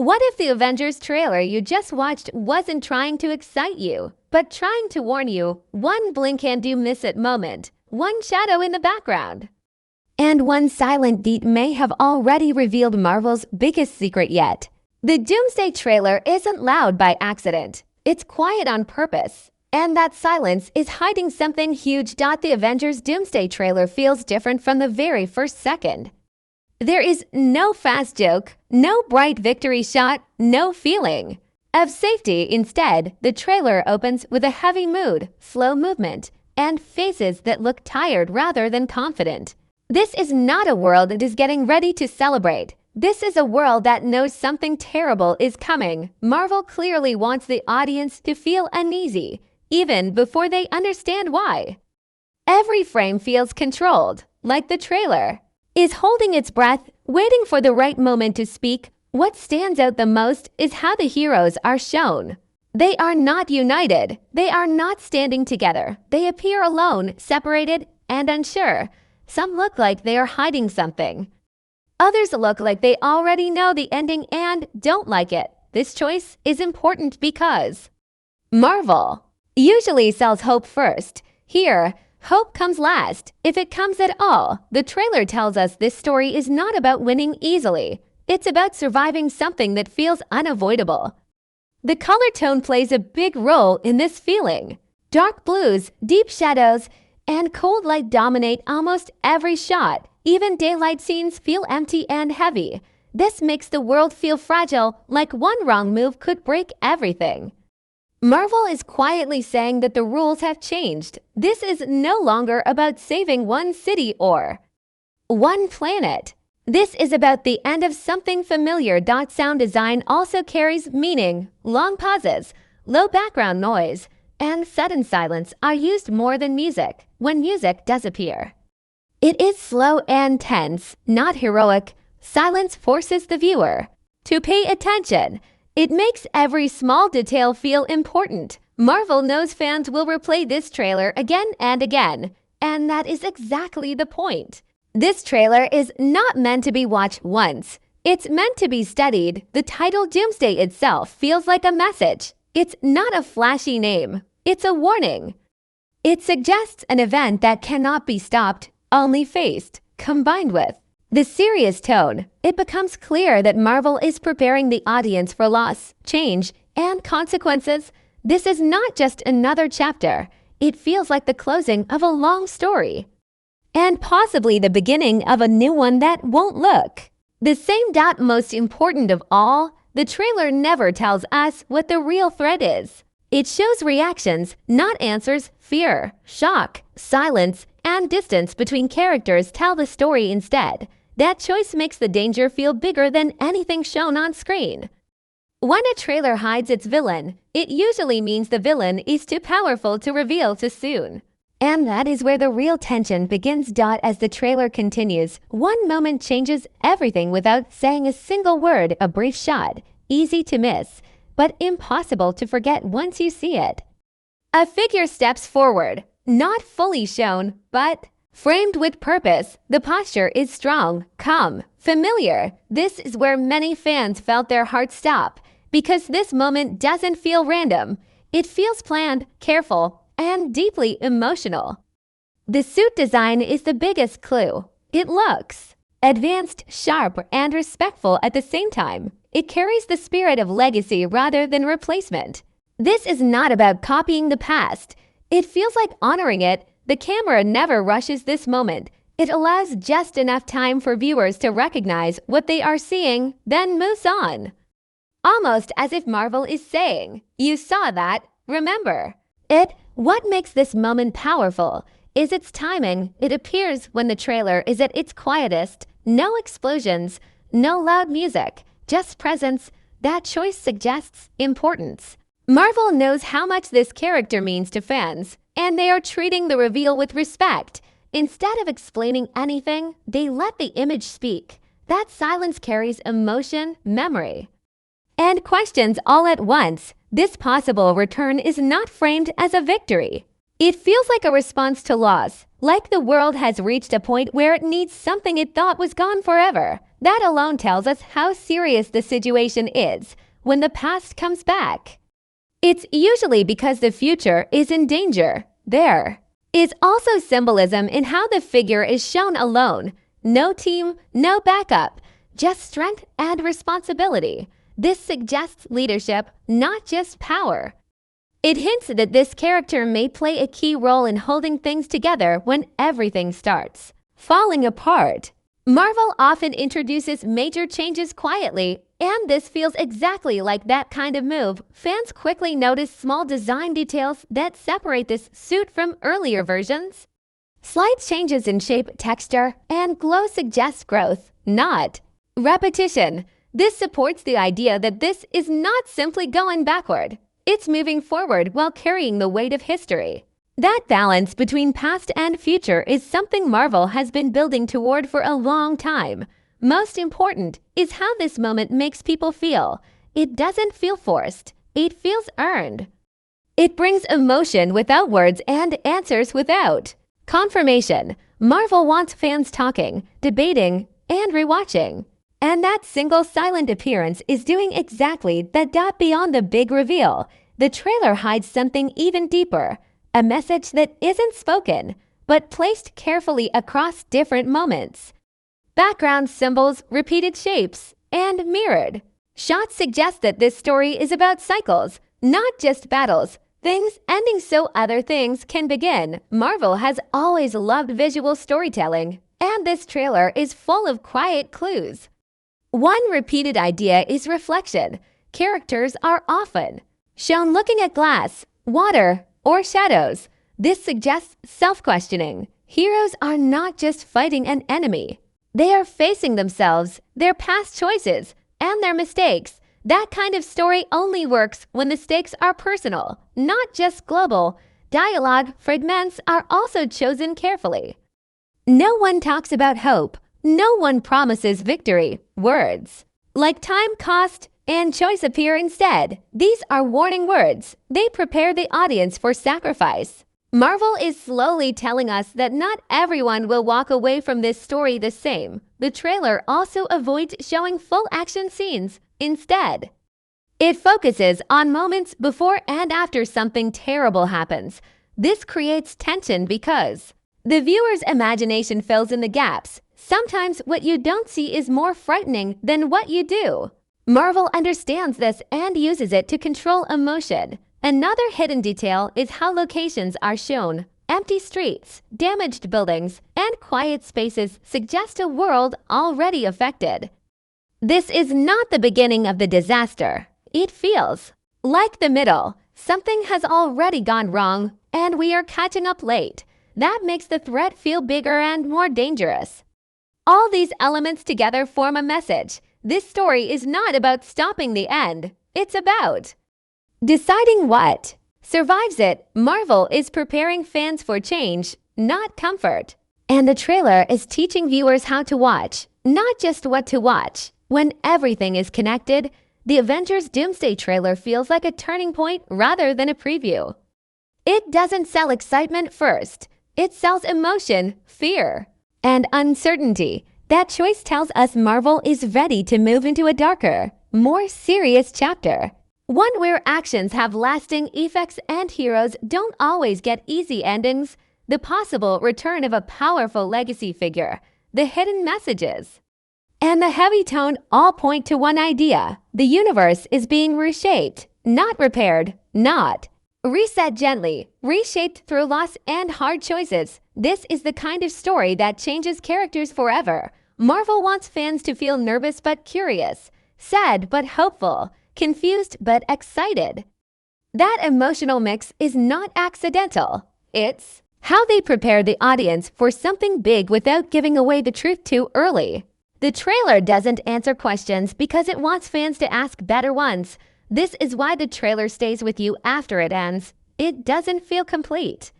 What if the Avengers trailer you just watched wasn't trying to excite you, but trying to warn you, one blink and you miss it moment, one shadow in the background? And one silent beat may have already revealed Marvel's biggest secret yet. The Doomsday trailer isn't loud by accident. It's quiet on purpose. And that silence is hiding something huge. The Avengers Doomsday trailer feels different from the very first second. There is no fast joke, no bright victory shot, no feeling of safety. Instead, the trailer opens with a heavy mood, slow movement, and faces that look tired rather than confident. This is not a world that is getting ready to celebrate. This is a world that knows something terrible is coming. Marvel clearly wants the audience to feel uneasy, even before they understand why. Every frame feels controlled, like the trailer is holding its breath, waiting for the right moment to speak. What stands out the most is how the heroes are shown. They are not united. They are not standing together. They appear alone, separated, and unsure. Some look like they are hiding something. Others look like they already know the ending and don't like it. This choice is important because Marvel usually sells hope first. Here, hope comes last, if it comes at all. The trailer tells us this story is not about winning easily. It's about surviving something that feels unavoidable. The color tone plays a big role in this feeling. Dark blues, deep shadows, and cold light dominate almost every shot. Even daylight scenes feel empty and heavy. This makes the world feel fragile, like one wrong move could break everything. Marvel is quietly saying that the rules have changed. This is no longer about saving one city or one planet. This is about the end of something familiar. Sound design also carries meaning. Long pauses, low background noise, and sudden silence are used more than music when music does appear. It is slow and tense, not heroic. Silence forces the viewer to pay attention. It makes every small detail feel important. Marvel knows fans will replay this trailer again and again, and that is exactly the point. This trailer is not meant to be watched once. It's meant to be studied. The title Doomsday itself feels like a message. It's not a flashy name. It's a warning. It suggests an event that cannot be stopped, only faced. Combined with the serious tone, it becomes clear that Marvel is preparing the audience for loss, change, and consequences. This is not just another chapter. It feels like the closing of a long story, and possibly the beginning of a new one that won't look the same. Most important of all, the trailer never tells us what the real threat is. It shows reactions, not answers. Fear, shock, silence, and distance between characters tell the story instead. That choice makes the danger feel bigger than anything shown on screen. When a trailer hides its villain, it usually means the villain is too powerful to reveal too soon. And that is where the real tension begins. As the trailer continues, one moment changes everything without saying a single word. A brief shot, easy to miss, but impossible to forget once you see it. A figure steps forward, not fully shown, but framed with purpose. The posture is strong, calm, familiar. This is where many fans felt their hearts stop, because this moment doesn't feel random. It feels planned, careful, and deeply emotional. The suit design is the biggest clue. It looks advanced, sharp, and respectful at the same time. It carries the spirit of legacy rather than replacement. This is not about copying the past. It feels like honoring it. The camera never rushes this moment. It allows just enough time for viewers to recognize what they are seeing, then moves on. Almost as if Marvel is saying, "You saw that, remember it." What makes this moment powerful is its timing. It appears when the trailer is at its quietest. No explosions, no loud music, just presence. That choice suggests importance. Marvel knows how much this character means to fans, and they are treating the reveal with respect. Instead of explaining anything, they let the image speak. That silence carries emotion, memory, and questions all at once. This possible return is not framed as a victory. It feels like a response to loss, like the world has reached a point where it needs something it thought was gone forever. That alone tells us how serious the situation is when the past comes back. It's usually because the future is in danger. There is also symbolism in how the figure is shown alone. No team, no backup, just strength and responsibility. This suggests leadership, not just power. It hints that this character may play a key role in holding things together when everything starts falling apart. Marvel often introduces major changes quietly, and this feels exactly like that kind of move. Fans quickly notice small design details that separate this suit from earlier versions. Slight changes in shape, texture, and glow suggest growth, not repetition. This supports the idea that this is not simply going backward. It's moving forward while carrying the weight of history. That balance between past and future is something Marvel has been building toward for a long time. Most important is how this moment makes people feel. It doesn't feel forced. It feels earned. It brings emotion without words and answers without confirmation. Marvel wants fans talking, debating, and rewatching. And that single silent appearance is doing exactly that. Beyond the big reveal, the trailer hides something even deeper. A message that isn't spoken, but placed carefully across different moments. Background symbols, repeated shapes, and mirrored shots suggest that this story is about cycles, not just battles. Things ending so other things can begin. Marvel has always loved visual storytelling, and this trailer is full of quiet clues. One repeated idea is reflection. Characters are often shown looking at glass, water, or shadows. This suggests self-questioning. Heroes are not just fighting an enemy. They are facing themselves, their past choices, and their mistakes. That kind of story only works when the stakes are personal, not just global. Dialogue fragments are also chosen carefully. No one talks about hope. No one promises victory. Words like time, cost, and choice appear instead. These are warning words. They prepare the audience for sacrifice. Marvel is slowly telling us that not everyone will walk away from this story the same. The trailer also avoids showing full action scenes. Instead, it focuses on moments before and after something terrible happens. This creates tension because the viewer's imagination fills in the gaps. Sometimes what you don't see is more frightening than what you do. Marvel understands this and uses it to control emotion. Another hidden detail is how locations are shown. Empty streets, damaged buildings, and quiet spaces suggest a world already affected. This is not the beginning of the disaster. It feels like the middle. Something has already gone wrong, and we are catching up late. That makes the threat feel bigger and more dangerous. All these elements together form a message. This story is not about stopping the end. It's about deciding what survives it. Marvel is preparing fans for change, not comfort. And the trailer is teaching viewers how to watch, not just what to watch. When everything is connected, the Avengers Doomsday trailer feels like a turning point rather than a preview. It doesn't sell excitement first. It sells emotion, fear, and uncertainty. That choice tells us Marvel is ready to move into a darker, more serious chapter. One where actions have lasting effects and heroes don't always get easy endings. The possible return of a powerful legacy figure, the hidden messages, and the heavy tone all point to one idea. The universe is being reshaped, not repaired, not reset gently, reshaped through loss and hard choices. This is the kind of story that changes characters forever. Marvel wants fans to feel nervous but curious, sad but hopeful, confused but excited. That emotional mix is not accidental. It's how they prepare the audience for something big without giving away the truth too early. The trailer doesn't answer questions because it wants fans to ask better ones. This is why the trailer stays with you after it ends. It doesn't feel complete.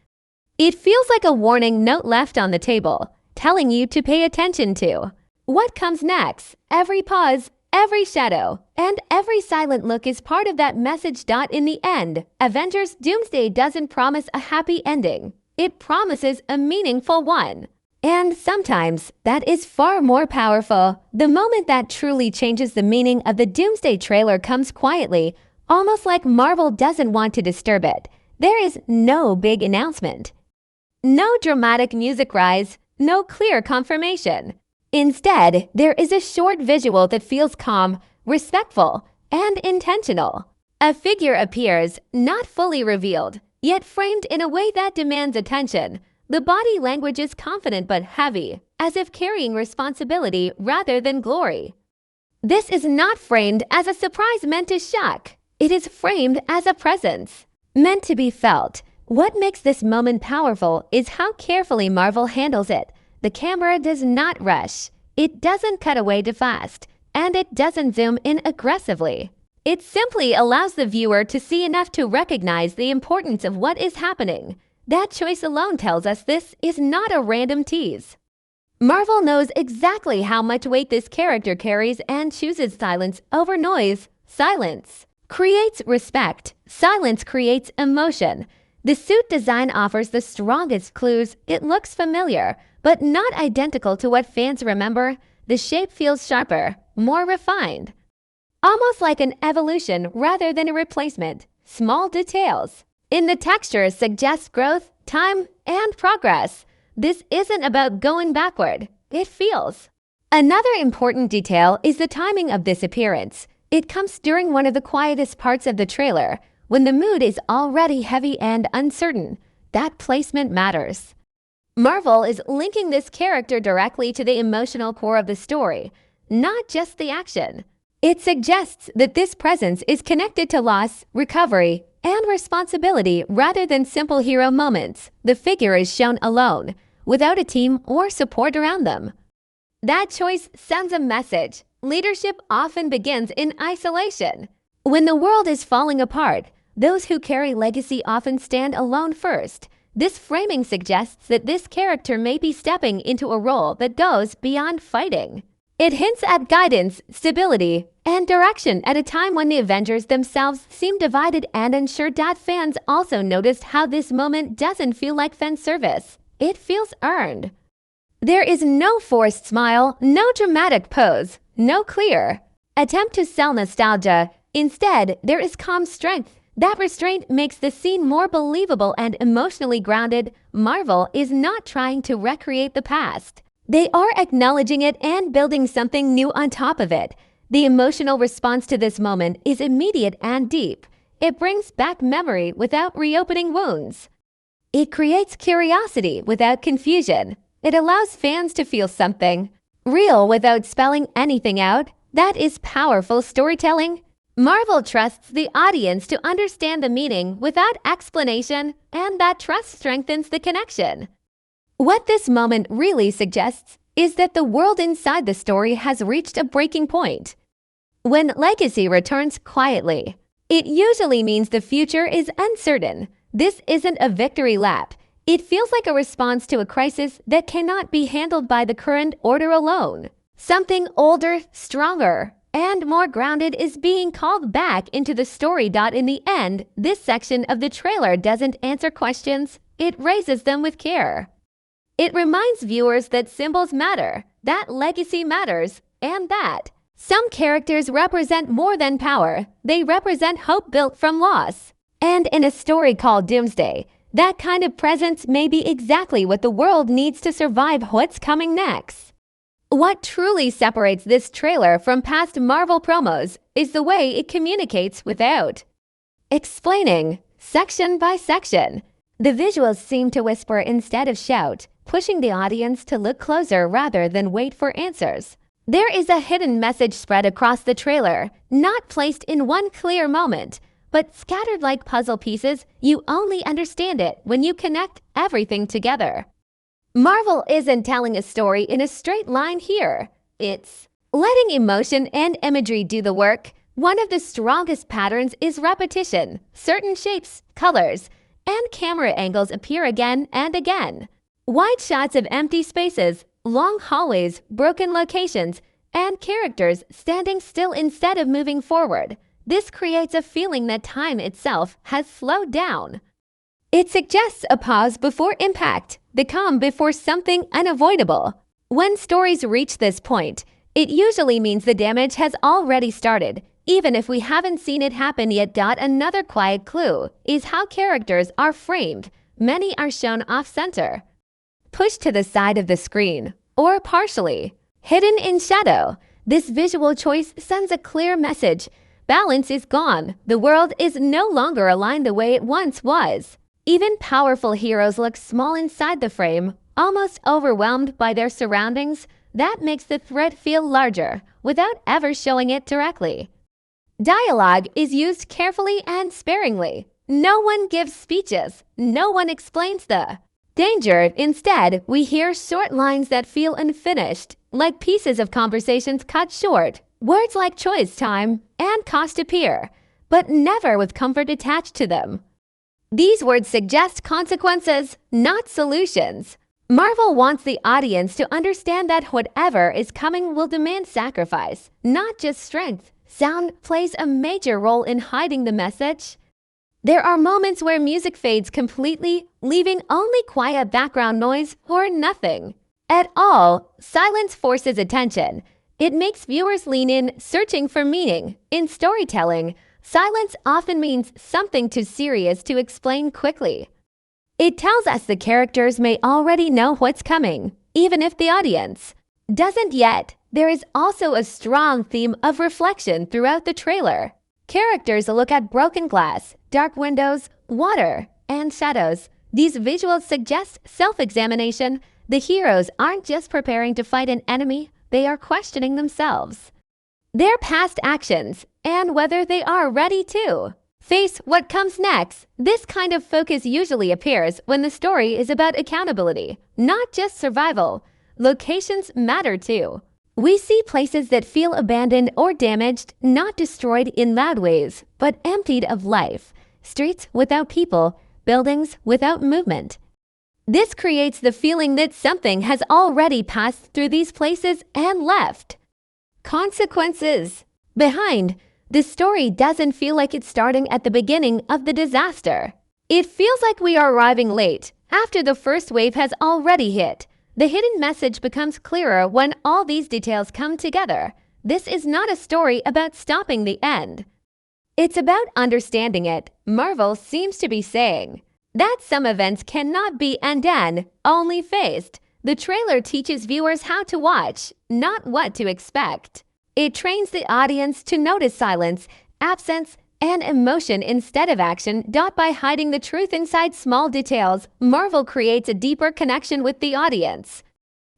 It feels like a warning note left on the table, telling you to pay attention to what comes next. Every pause, every shadow, and every silent look is part of that message. In the end, Avengers Doomsday doesn't promise a happy ending. It promises a meaningful one. And sometimes that is far more powerful. The moment that truly changes the meaning of the Doomsday trailer comes quietly, almost like Marvel doesn't want to disturb it. There is no big announcement. No dramatic music rise, no clear confirmation. Instead, there is a short visual that feels calm, respectful, and intentional. A figure appears, not fully revealed, yet framed in a way that demands attention. The body language is confident but heavy, as if carrying responsibility rather than glory. This is not framed as a surprise meant to shock. It is framed as a presence, meant to be felt. What makes this moment powerful is how carefully Marvel handles it. The camera does not rush. It doesn't cut away too fast, and it doesn't zoom in aggressively. It simply allows the viewer to see enough to recognize the importance of what is happening. That choice alone tells us this is not a random tease. Marvel knows exactly how much weight this character carries and chooses silence over noise. Silence creates respect. Silence creates emotion. The suit design offers the strongest clues. It looks familiar, but not identical to what fans remember. The shape feels sharper, more refined. Almost like an evolution rather than a replacement. Small details in the texture suggest growth, time, and progress. This isn't about going backward. It feels. Another important detail is the timing of this appearance. It comes during one of the quietest parts of the trailer, when the mood is already heavy and uncertain. That placement matters. Marvel is linking this character directly to the emotional core of the story, not just the action. It suggests that this presence is connected to loss, recovery, and responsibility rather than simple hero moments. The figure is shown alone, without a team or support around them. That choice sends a message. Leadership often begins in isolation. When the world is falling apart, those who carry legacy often stand alone first. This framing suggests that this character may be stepping into a role that goes beyond fighting. It hints at guidance, stability, and direction at a time when the Avengers themselves seem divided, and ensured that fans also noticed how this moment doesn't feel like fan service. It feels earned. There is no forced smile, no dramatic pose, no clear attempt to sell nostalgia. Instead, there is calm strength. That restraint makes the scene more believable and emotionally grounded. Marvel is not trying to recreate the past. They are acknowledging it and building something new on top of it. The emotional response to this moment is immediate and deep. It brings back memory without reopening wounds. It creates curiosity without confusion. It allows fans to feel something real without spelling anything out. That is powerful storytelling. Marvel trusts the audience to understand the meaning without explanation, and that trust strengthens the connection. What this moment really suggests is that the world inside the story has reached a breaking point. When legacy returns quietly, it usually means the future is uncertain. This isn't a victory lap. It feels like a response to a crisis that cannot be handled by the current order alone. Something older, stronger, and more grounded is being called back into the story. In the end, this section of the trailer doesn't answer questions, it raises them with care. It reminds viewers that symbols matter, that legacy matters, and that some characters represent more than power. They represent hope built from loss. And in a story called Doomsday, that kind of presence may be exactly what the world needs to survive what's coming next. What truly separates this trailer from past Marvel promos is the way it communicates without explaining, section by section. The visuals seem to whisper instead of shout, pushing the audience to look closer rather than wait for answers. There is a hidden message spread across the trailer, not placed in one clear moment, but scattered like puzzle pieces. You only understand it when you connect everything together. Marvel isn't telling a story in a straight line here. It's letting emotion and imagery do the work. One of the strongest patterns is repetition. Certain shapes, colors, and camera angles appear again and again. Wide shots of empty spaces, long hallways, broken locations, and characters standing still instead of moving forward. This creates a feeling that time itself has slowed down. It suggests a pause before impact, the calm before something unavoidable. When stories reach this point, it usually means the damage has already started, even if we haven't seen it happen yet. Another quiet clue is how characters are framed. Many are shown off-center, pushed to the side of the screen, or partially hidden in shadow. This visual choice sends a clear message. Balance is gone. The world is no longer aligned the way it once was. Even powerful heroes look small inside the frame, almost overwhelmed by their surroundings. That makes the threat feel larger, without ever showing it directly. Dialogue is used carefully and sparingly. No one gives speeches. No one explains the danger. Instead, we hear short lines that feel unfinished, like pieces of conversations cut short. Words like choice time and cost appear, but never with comfort attached to them. These words suggest consequences, not solutions. Marvel wants the audience to understand that whatever is coming will demand sacrifice, not just strength. Sound plays a major role in hiding the message. There are moments where music fades completely, leaving only quiet background noise or nothing at all. Silence forces attention. It makes viewers lean in, searching for meaning. In storytelling, silence often means something too serious to explain quickly. It tells us the characters may already know what's coming, even if the audience doesn't yet. There is also a strong theme of reflection throughout the trailer. Characters look at broken glass, dark windows, water, and shadows. These visuals suggest self-examination. The heroes aren't just preparing to fight an enemy, they are questioning themselves, their past actions, and whether they are ready to face what comes next. This kind of focus usually appears when the story is about accountability, not just survival. Locations matter too. We see places that feel abandoned or damaged, not destroyed in loud ways, but emptied of life. Streets without people, buildings without movement. This creates the feeling that something has already passed through these places and left consequences behind. The story doesn't feel like it's starting at the beginning of the disaster. It feels like we are arriving late, after the first wave has already hit. The hidden message becomes clearer when all these details come together. This is not a story about stopping the end. It's about understanding it. Marvel seems to be saying that some events cannot be undone, only faced. The trailer teaches viewers how to watch, not what to expect. It trains the audience to notice silence, absence, and emotion instead of action. By hiding the truth inside small details, Marvel creates a deeper connection with the audience.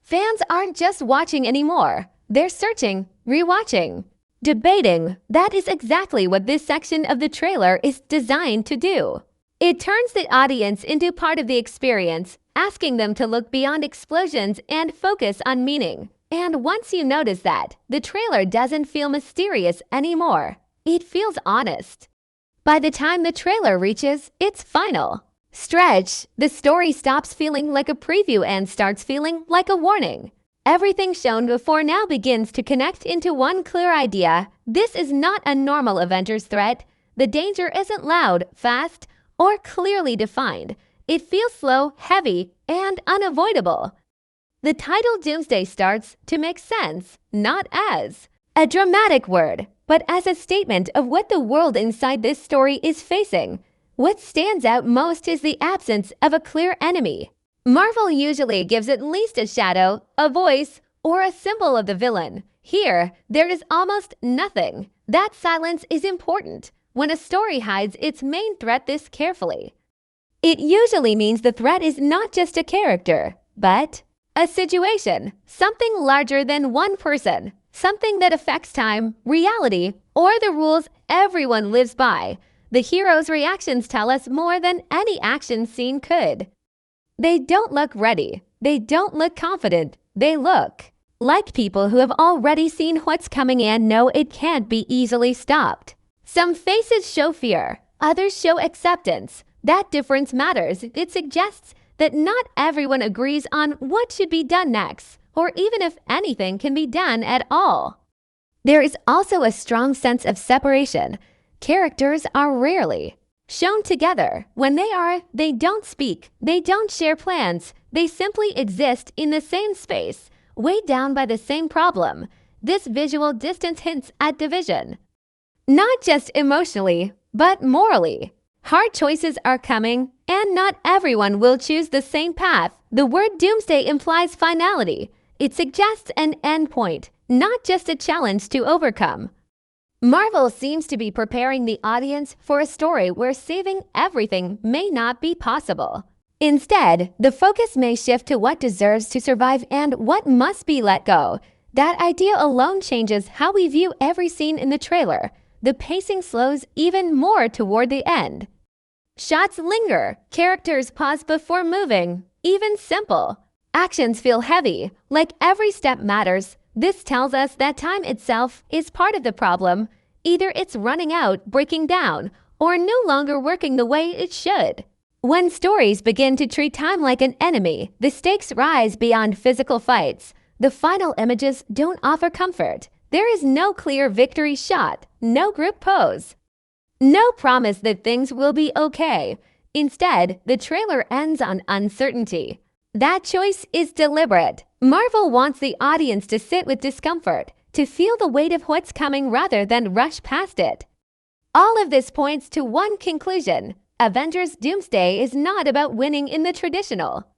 Fans aren't just watching anymore. They're searching, rewatching, debating. That is exactly what this section of the trailer is designed to do. It turns the audience into part of the experience, asking them to look beyond explosions and focus on meaning. And once you notice that, the trailer doesn't feel mysterious anymore. It feels honest. By the time the trailer reaches its final stretch, the story stops feeling like a preview and starts feeling like a warning. Everything shown before now begins to connect into one clear idea. This is not a normal Avengers threat. The danger isn't loud, fast, or clearly defined. It feels slow, heavy, and unavoidable. The title Doomsday starts to make sense, not as a dramatic word, but as a statement of what the world inside this story is facing. What stands out most is the absence of a clear enemy. Marvel usually gives at least a shadow, a voice, or a symbol of the villain. Here, there is almost nothing. That silence is important when a story hides its main threat this carefully. It usually means the threat is not just a character, but a situation, something larger than one person, something that affects time, reality, or the rules everyone lives by. The hero's reactions tell us more than any action scene could. They don't look ready. They don't look confident. They look like people who have already seen what's coming and know it can't be easily stopped. Some faces show fear, others show acceptance. That difference matters. It suggests that not everyone agrees on what should be done next, or even if anything can be done at all. There is also a strong sense of separation. Characters are rarely shown together. When they don't speak, they don't share plans, they simply exist in the same space, weighed down by the same problem. This visual distance hints at division. Not just emotionally, but morally. Hard choices are coming, and not everyone will choose the same path. The word doomsday implies finality. It suggests an endpoint, not just a challenge to overcome. Marvel seems to be preparing the audience for a story where saving everything may not be possible. Instead, the focus may shift to what deserves to survive and what must be let go. That idea alone changes how we view every scene in the trailer. The pacing slows even more toward the end. Shots linger, characters pause before moving. Even simple actions feel heavy, like every step matters. This tells us that time itself is part of the problem. Either it's running out, breaking down, or no longer working the way it should. When stories begin to treat time like an enemy, the stakes rise beyond physical fights. The final images don't offer comfort. There is no clear victory shot, no group pose, no promise that things will be okay. Instead, the trailer ends on uncertainty. That choice is deliberate. Marvel wants the audience to sit with discomfort, to feel the weight of what's coming rather than rush past it. All of this points to one conclusion. Avengers Doomsday is not about winning in the traditional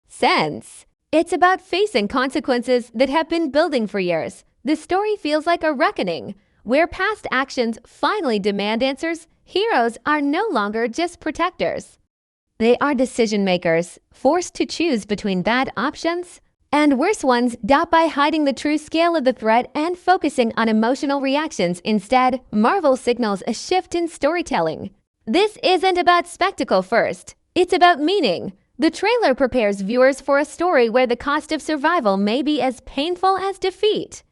sense. It's about facing consequences that have been building for years. The story feels like a reckoning, where past actions finally demand answers. Heroes are no longer just protectors. They are decision makers, forced to choose between bad options and worse ones, by hiding the true scale of the threat and focusing on emotional reactions. Instead, Marvel signals a shift in storytelling. This isn't about spectacle first, it's about meaning. The trailer prepares viewers for a story where the cost of survival may be as painful as defeat,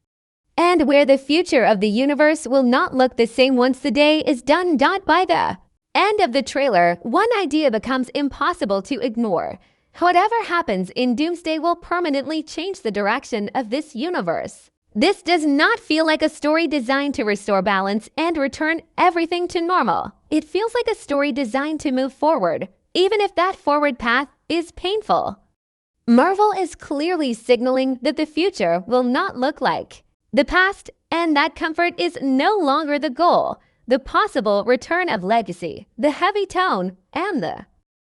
and where the future of the universe will not look the same once the day is done. By the end of the trailer, one idea becomes impossible to ignore. Whatever happens in Doomsday will permanently change the direction of this universe. This does not feel like a story designed to restore balance and return everything to normal. It feels like a story designed to move forward, even if that forward path is painful. Marvel is clearly signaling that the future will not look like the past, and that comfort is no longer the goal. The possible return of legacy, the heavy tone, and the